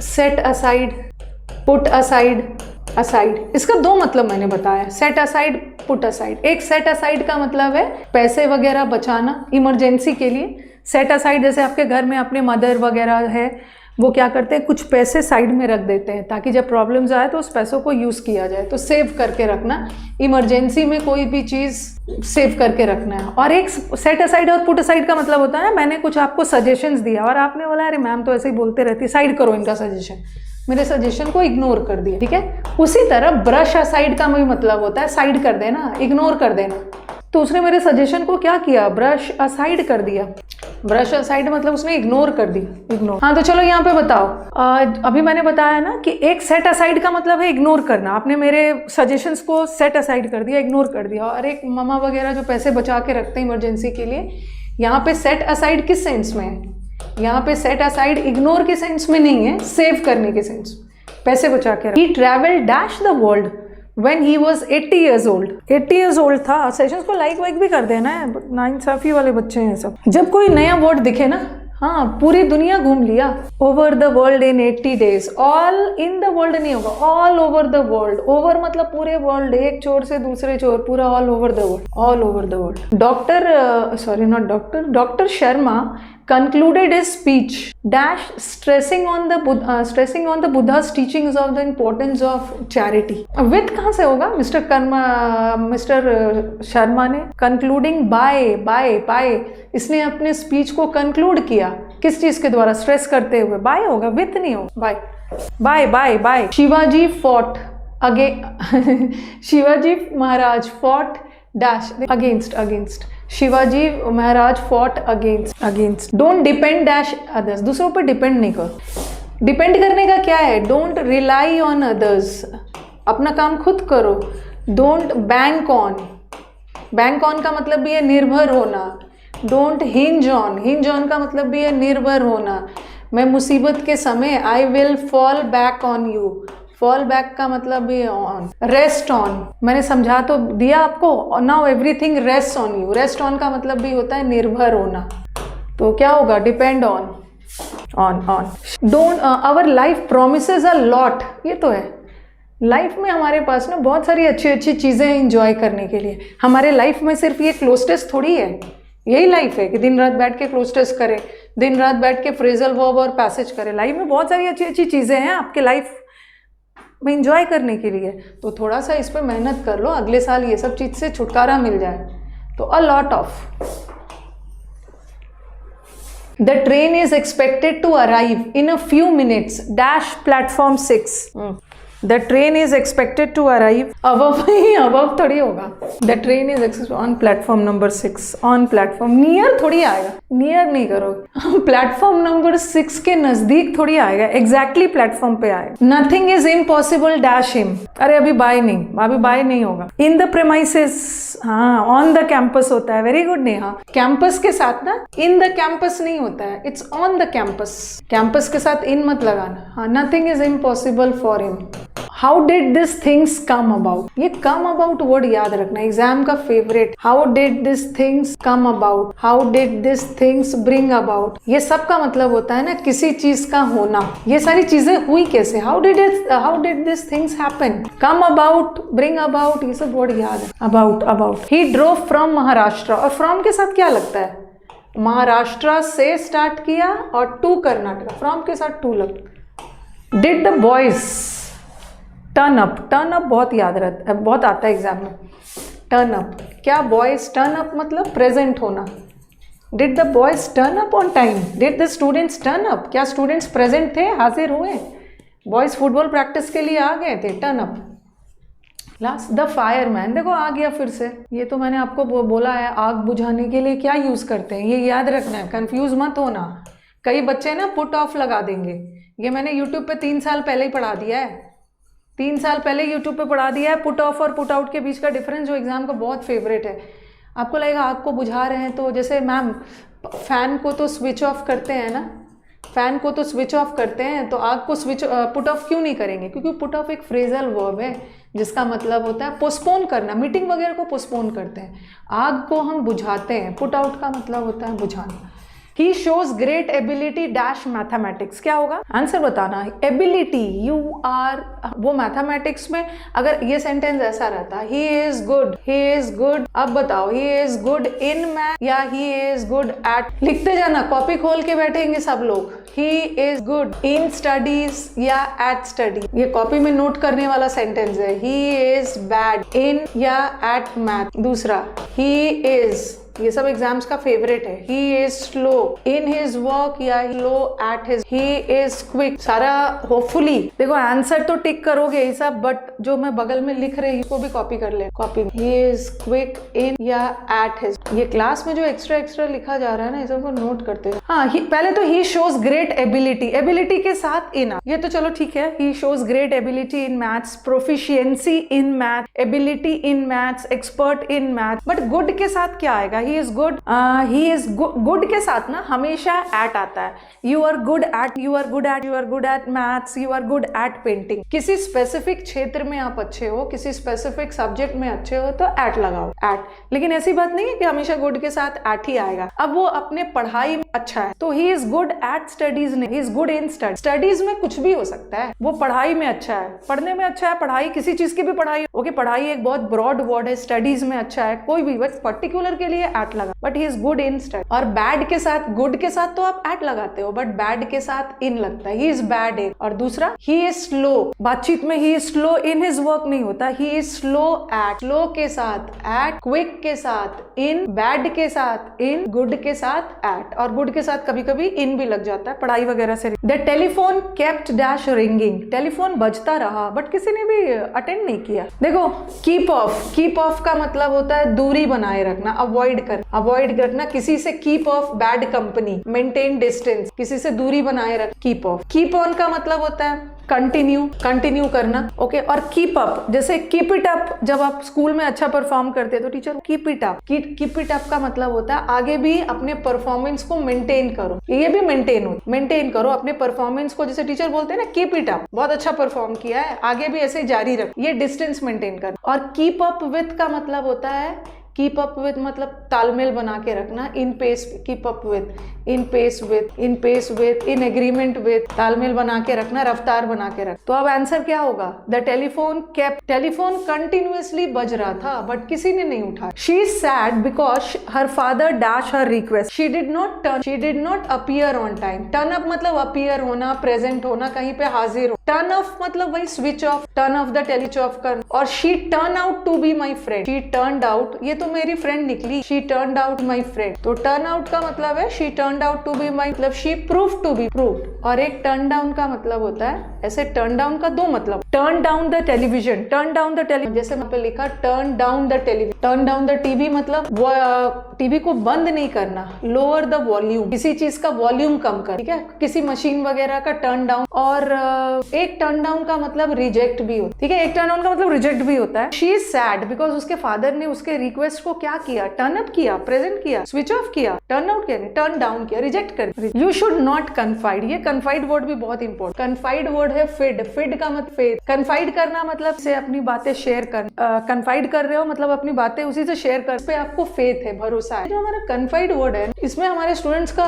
set aside, put aside, aside, इसका दो मतलब मैंने बताया, सेट असाइड, पुट असाइड। एक सेट असाइड का मतलब है पैसे वगैरह बचाना इमरजेंसी के लिए। सेट असाइड जैसे आपके घर में अपने मदर वगैरह है, वो क्या करते हैं, कुछ पैसे साइड में रख देते हैं ताकि जब प्रॉब्लम्स आए तो उस पैसों को यूज़ किया जाए। तो सेव करके रखना, इमरजेंसी में कोई भी चीज़ सेव करके रखना है। और एक सेट असाइड और पुट असाइड का मतलब होता है मैंने कुछ आपको सजेशंस दिया और आपने बोला अरे मैम तो ऐसे ही बोलते रहती, साइड करो इनका सजेशन, मेरे सजेशन को इग्नोर कर दिया, ठीक है। उसी तरह ब्रश असाइड का भी मतलब होता है साइड कर देना, इग्नोर कर देना। तो उसने मेरे सजेशन को क्या किया, ब्रश असाइड कर दिया। ब्रश असाइड मतलब उसने इग्नोर कर दिया, इग्नोर। हाँ तो चलो यहाँ पे बताओ, अभी मैंने बताया ना कि एक सेट असाइड का मतलब है इग्नोर करना, आपने मेरे सजेशंस को सेट असाइड कर दिया, इग्नोर कर दिया। और एक मामा वगैरह जो पैसे बचा के रखते हैं इमरजेंसी के लिए, यहाँ पे सेट असाइड किस सेंस में है, यहाँ पे सेट असाइड इग्नोर के सेंस में नहीं है, सेव करने के सेंस, पैसे बचा के। He travel dash the world when he was 80 years old। 80 years old था। सेशंस को लाइक वाइक भी कर देना है, नाइंसाफी वाले बच्चे हैं सब। जब कोई नया वर्ड दिखे ना, हाँ पूरी दुनिया घूम लिया। Over the world in 80 days। All in the world नहीं होगा, all over the world. Over मतलब पूरे वर्ल्ड, एक छोर से दूसरे छोर, पूरा all over the world, all over the world. Doctor Sharma concluded his speech dash stressing on the Buddha's teachings of the importance of charity। with कहाँ से होगा? मिस्टर शर्मा ने concluding by इसने अपने स्पीच को कंक्लूड किया किस चीज के द्वारा? स्ट्रेस करते हुए। बाय होगा, विथ नहीं होगा। By. Shivaji fought again Shivaji Maharaj fought dash against. Shivaji Maharaj fought against. Don't depend dash others. दूसरों पर डिपेंड नहीं करो। डिपेंड करने का क्या है? डोंट रिलाई ऑन अदर्स, अपना काम खुद करो। डोंट बैंक ऑन का मतलब भी है निर्भर होना। डोंट हिंज ऑन का मतलब भी है निर्भर होना। मैं मुसीबत के समय I will fall back on you. Fall back का मतलब भी ऑन। रेस्ट ऑन, मैंने समझा तो दिया आपको। Now everything rest on you. Rest on का मतलब भी होता है निर्भर होना। तो क्या होगा? Depend on. Don't our life promises a lot. ये तो है, लाइफ में हमारे पास ना बहुत सारी अच्छी चीज़ें एंजॉय करने के लिए। हमारे लाइफ में सिर्फ ये क्लोज टेस्ट थोड़ी है, यही लाइफ है कि दिन रात बैठ के क्लोज टेस्ट करें, दिन रात बैठ के फ्रेजल वर्ब और पैसेज करें। लाइफ में बहुत सारी अच्छी चीज़ें हैं आपके लाइफ में एंजॉय करने के लिए। तो थोड़ा सा इस पर मेहनत कर लो, अगले साल ये सब चीज़ से छुटकारा मिल जाए। तो a lot of. The train is expected to arrive in a few minutes dash platform 6। The train is expected to arrive. Above थोड़ी होगा। The train is expected on platform number 6। On platform, near थोड़ी आएगा, near नहीं करोगे। Platform number 6 के नजदीक थोड़ी आएगा, एग्जैक्टली प्लेटफॉर्म पे आएगा। Nothing is impossible dash him. अरे अभी बाय नहीं होगा। इन द प्रेमाइसेस, हाँ ऑन द कैंपस होता है। Very good Neha. कैंपस के साथ ना इन द कैंपस नहीं होता है, it's on the campus. Campus के साथ इन मत लगाना। हाँ, nothing is impossible for him. How did this things come about. ये कम अबाउट वर्ड याद रखना, एग्जाम का favourite. How did this things come about, how did this things bring about. ये सब का मतलब होता है ना किसी चीज का होना। ये सारी चीजें हुई कैसे? How did this things happen. Come about, bring about, ये सब वर्ड याद है। About. He drove from Maharashtra. और फ्रॉम के साथ क्या लगता है? महाराष्ट्र से स्टार्ट किया और टू कर्नाटक। फ्रॉम के साथ टू लग। Did the boys turn up बहुत याद रहता है, बहुत आता है एग्जाम में। टर्न अप क्या? बॉयज टर्न अप मतलब प्रेजेंट होना। Did the boys turn up on time. Did the students turn up, क्या स्टूडेंट्स प्रेजेंट थे, हाजिर हुए? बॉयज फुटबॉल प्रैक्टिस के लिए आ गए थे। Turn up. Last the fireman. देखो आ गया फिर से। ये तो मैंने आपको बोला है, आग बुझाने के लिए क्या यूज करते हैं, ये याद रखना है, कंफ्यूज मत होना। कई बच्चे ना पुट ऑफ लगा देंगे। ये मैंने यूट्यूब पे 3 साल पहले ही पढ़ा दिया है। 3 साल पहले यूट्यूब पे पढ़ा दिया है। पुट ऑफ और पुट आउट के बीच का डिफरेंस जो एग्जाम का बहुत फेवरेट है। आपको लगेगा आग को बुझा रहे हैं, तो जैसे मैम फैन को तो स्विच ऑफ करते हैं ना, फैन को तो स्विच ऑफ करते हैं, तो आग को पुट ऑफ क्यों नहीं करेंगे? क्योंकि पुट ऑफ एक फ्रेजल वर्ब है जिसका मतलब होता है पोस्टपोन करना। मीटिंग वगैरह को पोस्टपोन करते हैं, आग को हम बुझाते हैं। पुट आउट का मतलब होता है बुझाना। He shows great ability dash mathematics। क्या होगा? आंसर बताना। एबिलिटी, यू आर, वो मैथमेटिक्स में अगर ये सेंटेंस ऐसा रहता, he is good। अब बताओ, he is good in math या he is good at। लिखते जाना, कॉपी खोल के बैठेंगे सब लोग। he is good in studies या at study। ये कॉपी में नोट करने वाला सेंटेंस है। he is bad in या at math। दूसरा, he is, ये सब एग्जाम्स का फेवरेट है। he is slow in his work या slow at his। he is quick। सारा होपफुली देखो आंसर तो टिक करोगे ही सब, बट जो मैं बगल में लिख रही हूँ उसको भी कॉपी कर ले। Copy. he is quick in या at his। ये क्लास में जो एक्स्ट्रा लिखा जा रहा है ना, ये सब को नोट करते हैं। हाँ, पहले तो he shows great ability, ability के साथ इन, ये तो चलो ठीक है। he shows great ability in maths, proficiency in math, ability in maths, expert in math। But good के साथ क्या आएगा? ही इज गुड, गुड के साथ ना हमेशा एट आता है। You are good at, you are good at, you are good at maths, you are good at painting. किसी स्पेसिफिक क्षेत्र में आप अच्छे हो, किसी स्पेसिफिक सब्जेक्ट में अच्छे हो तो एट लगाओ, एट। लेकिन ऐसी बात नहीं है कि हमेशा गुड के साथ एट ही आएगा। अब वो अपने पढ़ाई में अच्छा है तो he is good at studies, नहीं, he is good in study. Studies में कुछ भी हो सकता है, वो पढ़ाई में अच्छा है, पढ़ने में अच्छा है, पढ़ाई किसी चीज की भी पढ़ाई, ओके, पढ़ाई एक बहुत ब्रॉड वर्ड है, स्टडीज में अच्छा है, कोई भी, बट पर्टिकुलर के लिए एट लगा, but he is good in study. और बैड के साथ, गुड के साथ तो आप एट लगाते हो, बट बैड के साथ इन लगता है, ही इज बैड इन। और दूसरा, ही इज स्लो, बातचीत में he is slow in his work नहीं होता, he is slow eight, slow के साथ एट, क्विक के साथ इन, बैड के साथ इन, गुड के साथ एट। और गुड के साथ कभी कभी इन भी लग जाता है पढ़ाई वगैरह से। The telephone kept dash ringing, telephone बजता रहा बट किसी ने भी अटेंड नहीं किया। देखो, कीप ऑफ, कीप ऑफ का मतलब होता है दूरी बनाए रखना, अवॉइड कर, अवॉइड रखना किसी से, keep of bad company, maintain distance, किसी से दूरी बनाए रख, कीप ऑफ। कीप ऑन का मतलब होता है कंटिन्यू, कंटिन्यू करना, ओके। और कीप अप, जैसे कीप इट अप, जब आप स्कूल में अच्छा परफॉर्म करते हैं तो teacher keep it up, keep it up का मतलब होता है आगे भी अपने परफॉर्मेंस को मेंटेन करो, ये भी मेंटेन करो अपने परफॉर्मेंस को। जैसे टीचर बोलते हैं ना, कीप इट अप, बहुत अच्छा परफॉर्म किया है, आगे भी ऐसे जारी रख, ये डिस्टेंस मेंटेन कर। और कीप अप विथ का मतलब होता है, कीप अप विथ मतलब तालमेल बना के रखना, in pace, keep up with, in pace with, in pace with, in agreement with, तालमेल बना के रखना, रफ्तार बना के रख। तो अब आंसर क्या होगा? The telephone kept, telephone continuously बज रहा था बट किसी ने नहीं उठाया। She is sad because her father dash her request, she did not appear on time. Turn up मतलब अपीयर होना, प्रेजेंट होना, कहीं पे हाजिर हो। टर्न ऑफ मतलब वही switch off, turn off the tele off कर। और she turn out to be my friend, she turn out, ये तो मेरी फ्रेंड निकली, she turn out my friend. तो टर्न आउट का मतलब है she turn out to be my, मतलब she prove to be proved. और एक टर्न डाउन का मतलब होता है, ऐसे टर्न डाउन का दो मतलब, turn down the television, turn down the television, जैसे वहां पे लिखा turn down the television, turn down the TV मतलब वो टीवी को बंद नहीं करना, लोअर द वॉल्यूम, किसी चीज का वॉल्यूम कम कर, ठीक है, किसी मशीन वगैरह का टर्न डाउन। और एक टर्न डाउन का मतलब रिजेक्ट भी होता है, ठीक है, एक टर्न डाउन का मतलब रिजेक्ट भी होता है। शी इज सैड बिकॉज उसके फादर ने उसके रिक्वेस्ट को क्या किया, टर्न अप किया, प्रेजेंट किया, स्विच ऑफ किया, टर्न आउट किया, टर्न डाउन किया, रिजेक्ट कर। यू शुड नॉट कन्फाइड, ये कन्फाइड वर्ड भी बहुत इंपॉर्टेंट, कन्फाइड वर्ड है फिड, फिड का मतलब फेथ, कन्फाइड करना मतलब से अपनी बातें शेयर कर, कन्फाइड कर रहे हो मतलब अपनी बातें उसी से शेयर कर, पे आपको फेथ है, भरोसा है। जो हमारा कन्फाइड वर्ड है, इसमें हमारे स्टूडेंट्स का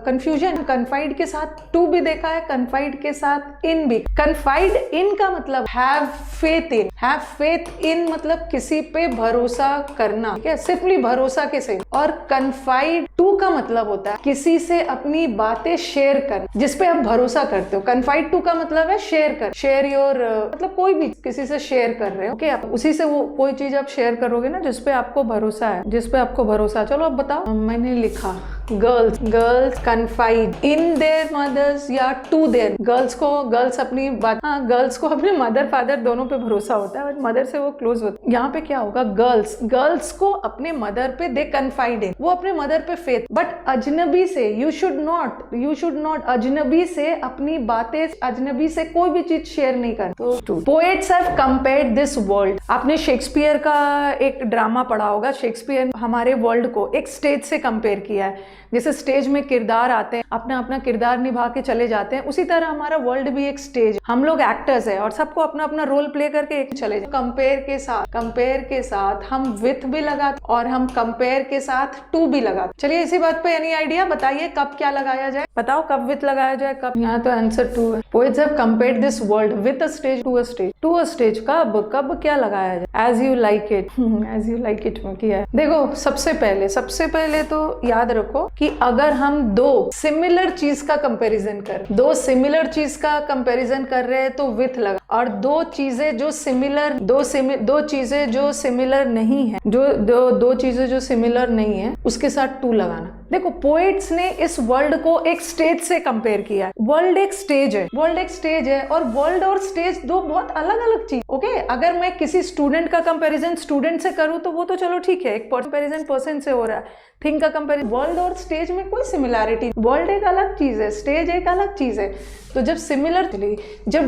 कंफ्यूजन, कन्फाइड के साथ टू भी देखा है, कन्फाइड के साथ इन भी। कन्फाइड इन का मतलब have faith in, have faith in मतलब किसी पे भरोसा करना, ठीक है, सिर्फली भरोसा के से। और कन्फाइड टू का मतलब होता है किसी से अपनी बातें शेयर कर, जिसपे आप भरोसा करते हो। कन्फाइड टू का मतलब है शेयर कर, शेयर योर, मतलब कोई भी किसी से शेयर कर रहे हो, ओके, आप उसी से वो कोई चीज आप शेयर करोगे ना जिसपे आपको भरोसा है, जिसपे आपको भरोसा। चलो अब बताओ, मैंने लिखा girls, girls confided in their mothers या टू देयर, गर्ल्स को, गर्ल्स अपनी बात, हाँ, गर्ल्स को अपने मदर फादर दोनों पे भरोसा होता है, मदर से वो क्लोज होता है। यहाँ पे क्या होगा, गर्ल्स, गर्ल्स को अपने मदर पे दे कन्फाइड इन, वो अपने मदर पे फेथ। बट अजनबी से यू शुड नॉट, अजनबी से अपनी बातें, अजनबी से कोई भी चीज शेयर नहीं कर। तो poets have compared this world, आपने शेक्सपियर का एक ड्रामा पढ़ा होगा, शेक्सपियर हमारे वर्ल्ड को एक स्टेज से कंपेयर किया है। जैसे स्टेज में किरदार आते हैं, अपना अपना किरदार निभा के चले जाते हैं, उसी तरह हमारा वर्ल्ड भी एक स्टेज, हम लोग एक्टर्स है और सबको अपना अपना रोल प्ले करके एक चले जाते। कंपेयर के साथ हम विथ भी लगाते और हम कंपेयर के साथ टू भी लगाते। चलिए इसी बात पे एनी आइडिया बताइए कब क्या लगाया जाए, बताओ कब विथ लगाया जाए, कब? यहाँ तो आंसर टू है। Poets have compared this world with a stage to a stage, to a stage, कब क्या लगाया जाए? As you like it, as you like it में किया है। देखो सबसे पहले तो याद रखो कि अगर हम दो सिमिलर चीज का कंपैरिजन कर रहे हैं तो विथ लगा, और दो चीजें जो सिमिलर नहीं है, दो चीजें जो सिमिलर नहीं है उसके साथ टू लगाना। देखो पोएट्स ने इस वर्ल्ड को एक स्टेज से कंपेयर किया है। वर्ल्ड एक स्टेज है और वर्ल्ड और स्टेज दो बहुत अलग अलग चीज, ओके। अगर मैं किसी स्टूडेंट का कंपैरिजन स्टूडेंट से करूं तो वो तो चलो ठीक है, एक कंपैरिजन पर्सन से हो रहा है, थिंग का कंपैरिजन। वर्ल्ड और स्टेज में कोई सिमिलैरिटी, वर्ल्ड एक अलग चीज है, स्टेज एक अलग चीज है। तो जब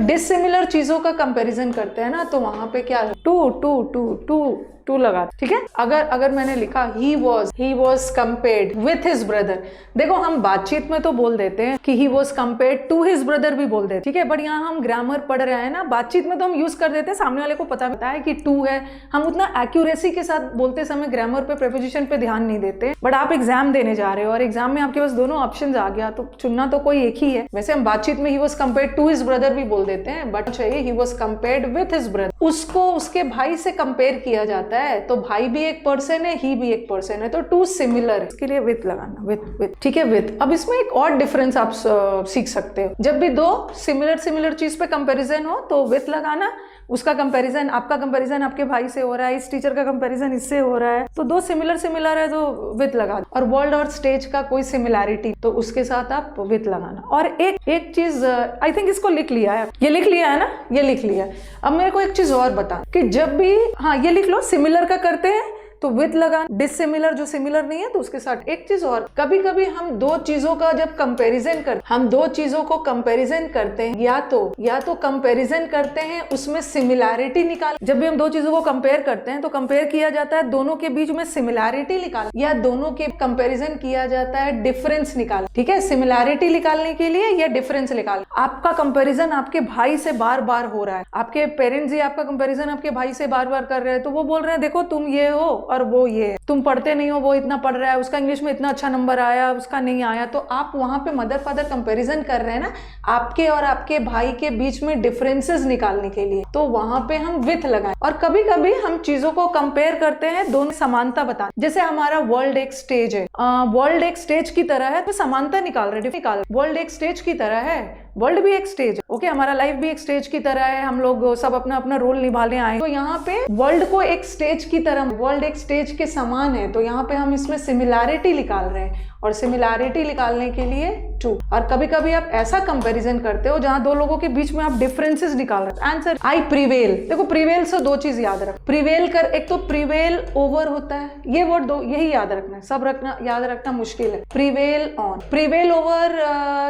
डिसिमिलर चीजों चीजों का कंपैरिजन करते हैं ना, तो वहां पे क्या to to to to to लगा, ठीक है। अगर मैंने लिखा he was compared with his brother, देखो हम बातचीत में तो बोल देते हैं कि he was compared to his brother भी बोल देते, ठीक है, बट यहाँ हम ग्रामर पढ़ रहे हैं ना, बातचीत में तो हम यूज कर देते हैं, सामने वाले को पता है कि टू है, हम उतना एक्यूरेसी के साथ बोलते समय ग्रामर पे प्रीपोजिशन पे ध्यान नहीं देते। बट आप एग्जाम देने जा रहे हो और एग्जाम में आपके पास दोनों ऑप्शन आ गया, तो चुनना तो कोई एक ही है। वैसे हम बातचीत में he was compared to his brother भी बोल देते हैं, बट चाहिए he was compared with his brother, उसको उसके भाई से कंपेयर किया जाता है, तो भाई भी एक पर्सन है, ही भी एक पर्सन है, तो टू सिमिलर है, इसके लिए विथ लगाना, विथ, ठीक है, विथ। अब इसमें एक और डिफरेंस आप सीख सकते हो, जब भी दो सिमिलर चीज पे कंपैरिजन हो तो विथ लगाना, उसका कंपैरिजन, आपका कंपैरिजन आपके भाई से हो रहा है, इस टीचर का कंपैरिजन इससे हो रहा है, तो दो सिमिलर है तो विथ लगा। और वर्ल्ड और स्टेज का कोई सिमिलैरिटी, तो उसके साथ आप विथ लगाना। और एक चीज आई थिंक इसको लिख लिया है, ये लिख लिया है ना, ये लिख लिया है। अब मेरे को एक चीज और बता कि जब भी, हाँ ये लिख लो, सिमिलर का करते हैं तो विथ लगा, डिसिमिलर जो सिमिलर नहीं है तो उसके साथ। एक चीज और, कभी कभी हम दो चीजों का जब कंपैरिजन करते हैं, या तो कंपैरिजन करते हैं उसमें सिमिलैरिटी निकाल, जब भी हम दो चीजों को कंपेयर करते हैं तो कंपेयर किया जाता है दोनों के बीच में सिमिलैरिटी निकाल, या दोनों के कंपैरिजन किया जाता है डिफरेंस निकाल, ठीक है। सिमिलैरिटी निकालने के लिए या डिफरेंस निकाल, आपका कंपैरिजन आपके भाई से बार बार हो रहा है, आपके पेरेंट्स ही आपका कंपैरिजन आपके भाई से बार बार कर रहे हैं, तो वो बोल रहे हैं देखो तुम ये हो और वो ये है, तुम पढ़ते नहीं हो, वो इतना पढ़ रहा है, उसका इंग्लिश में इतना अच्छा नंबर आया, उसका नहीं आया, तो आप वहां पे मदर फादर कंपैरिजन कर रहे हैं ना, आपके और आपके भाई के बीच में डिफरेंसेस निकालने के लिए, तो वहां पे हम विथ लगाएं। और कभी कभी हम चीजों को कंपेयर करते हैं, दोनों समानता बता, जैसे हमारा वर्ल्ड एक स्टेज है, वर्ल्ड एक स्टेज की तरह है, तो समानता निकाल रहे, वर्ल्ड एक स्टेज की तरह है, वर्ल्ड भी एक स्टेज, ओके, हमारा लाइफ भी एक स्टेज की तरह है, हम लोग सब अपना अपना रोल निभाने आए, तो यहाँ पे वर्ल्ड को एक स्टेज की तरह, वर्ल्ड एक स्टेज के समान है, तो यहाँ पे हम इसमें सिमिलैरिटी निकाल रहे हैं, और सिमिलैरिटी निकालने के लिए टू। और कभी कभी आप ऐसा कंपैरिजन करते हो जहां दो लोगों के बीच में आप डिफरेंसेस निकाल रहे हो। आंसर आई प्रिवेल, देखो प्रिवेल से दो चीज याद रख, प्रिवेल कर, एक तो प्रिवेल ओवर होता है, ये वर्ड दो, यही याद रखना है, सब रखना, याद रखना मुश्किल है। प्रिवेल ऑन, प्रिवेल ओवर,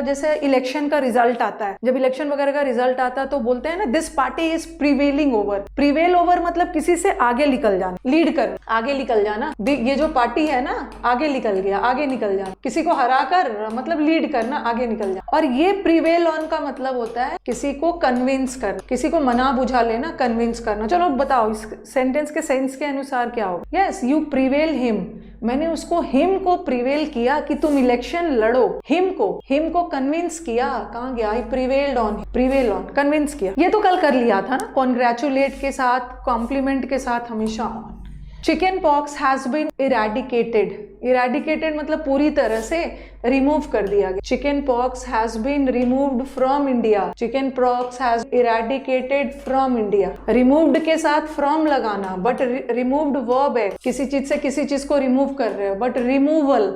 जैसे इलेक्शन का रिजल्ट आता है, जब इलेक्शन वगैरह का रिजल्ट आता है तो बोलते हैं ना this party is prevailing over, prevail over मतलब किसी से आगे निकल जाना, लीड कर, आगे निकल जाना, ये जो पार्टी है ना आगे निकल गया, आगे निकल जाना, किसी को हरा कर मतलब लीड करना, आगे निकल जाना। और ये प्रिवेल ऑन का मतलब होता है किसी को कन्विंस कर, किसी को मना बुझा लेना, कन्विंस करना। चलो बताओ इस सेंटेंस के सेंस के अनुसार क्या हो। यस, यू प्रिवेल हिम, मैंने उसको, हिम को प्रिवेल किया कि तुम इलेक्शन लड़ो, हिम को कन्विंस किया, कहाँ गया, I prevailed on, prevail on, convince किया। ये तो कल कर लिया था ना, कॉन्ग्रेचुलेट के साथ, कॉम्प्लीमेंट के साथ हमेशा on. Chicken pox has been eradicated, eradicated मतलब पूरी तरह से रिमूव कर दिया गया। Chicken pox has been removed from India, chicken pox has eradicated from India. Removed के साथ फ्रॉम लगाना, बट रिमूव्ड वर्ब है, किसी चीज से किसी चीज को रिमूव कर रहे हो, बट रिमूवल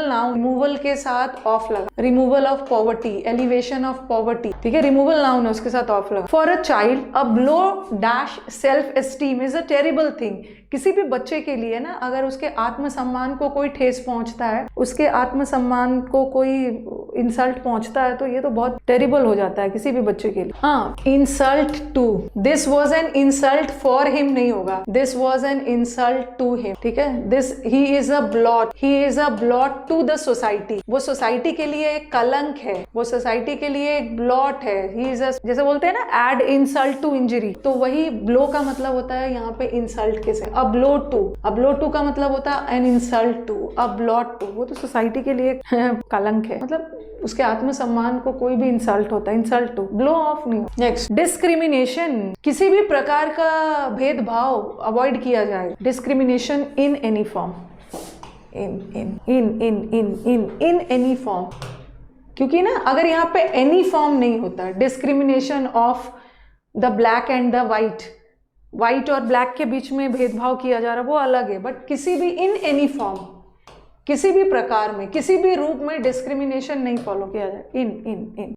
नाउन, रिमूवल के साथ ऑफ लगा, removal of poverty, elevation of poverty, ठीक है, रिमूवल नाउन है उसके साथ ऑफ लगा। For a child a blow dash self esteem is a terrible thing, किसी भी बच्चे के लिए ना अगर उसके आत्मसम्मान को कोई ठेस पहुंचता है, उसके आत्मसम्मान को कोई इंसल्ट पहुंचता है, तो ये तो बहुत टेरिबल हो जाता है किसी भी बच्चे के लिए। हाँ, insult to, this was an insult for him नहीं होगा, this was an insult to him, ठीक है। This he is a blot to the society, वो सोसाइटी के लिए एक कलंक है, वो सोसाइटी के लिए एक ब्लॉट है। ही इज, जैसे बोलते हैं ना एड इंसल्ट टू इंजरी, तो वही ब्लो का मतलब होता है यहाँ पे इंसल्ट के साथ। अ ब्लो टू का मतलब होता है an insult to, a blot to, वो तो सोसाइटी के लिए कलंक है, मतलब उसके आत्मसम्मान को कोई भी इंसल्ट होता है, इंसल्ट टू, ब्लो ऑफ नहीं। नेक्स्ट, डिस्क्रिमिनेशन, किसी भी प्रकार का भेदभाव अवॉइड किया जाए। Discrimination in any form, in any form, क्योंकि ना अगर यहाँ पे एनी फॉर्म नहीं होता, discrimination of the black and the white और ब्लैक के बीच में भेदभाव किया जा रहा है, वो अलग है, बट किसी भी इन एनी फॉर्म, किसी भी प्रकार में, किसी भी रूप में डिस्क्रिमिनेशन नहीं फॉलो किया जाए। इन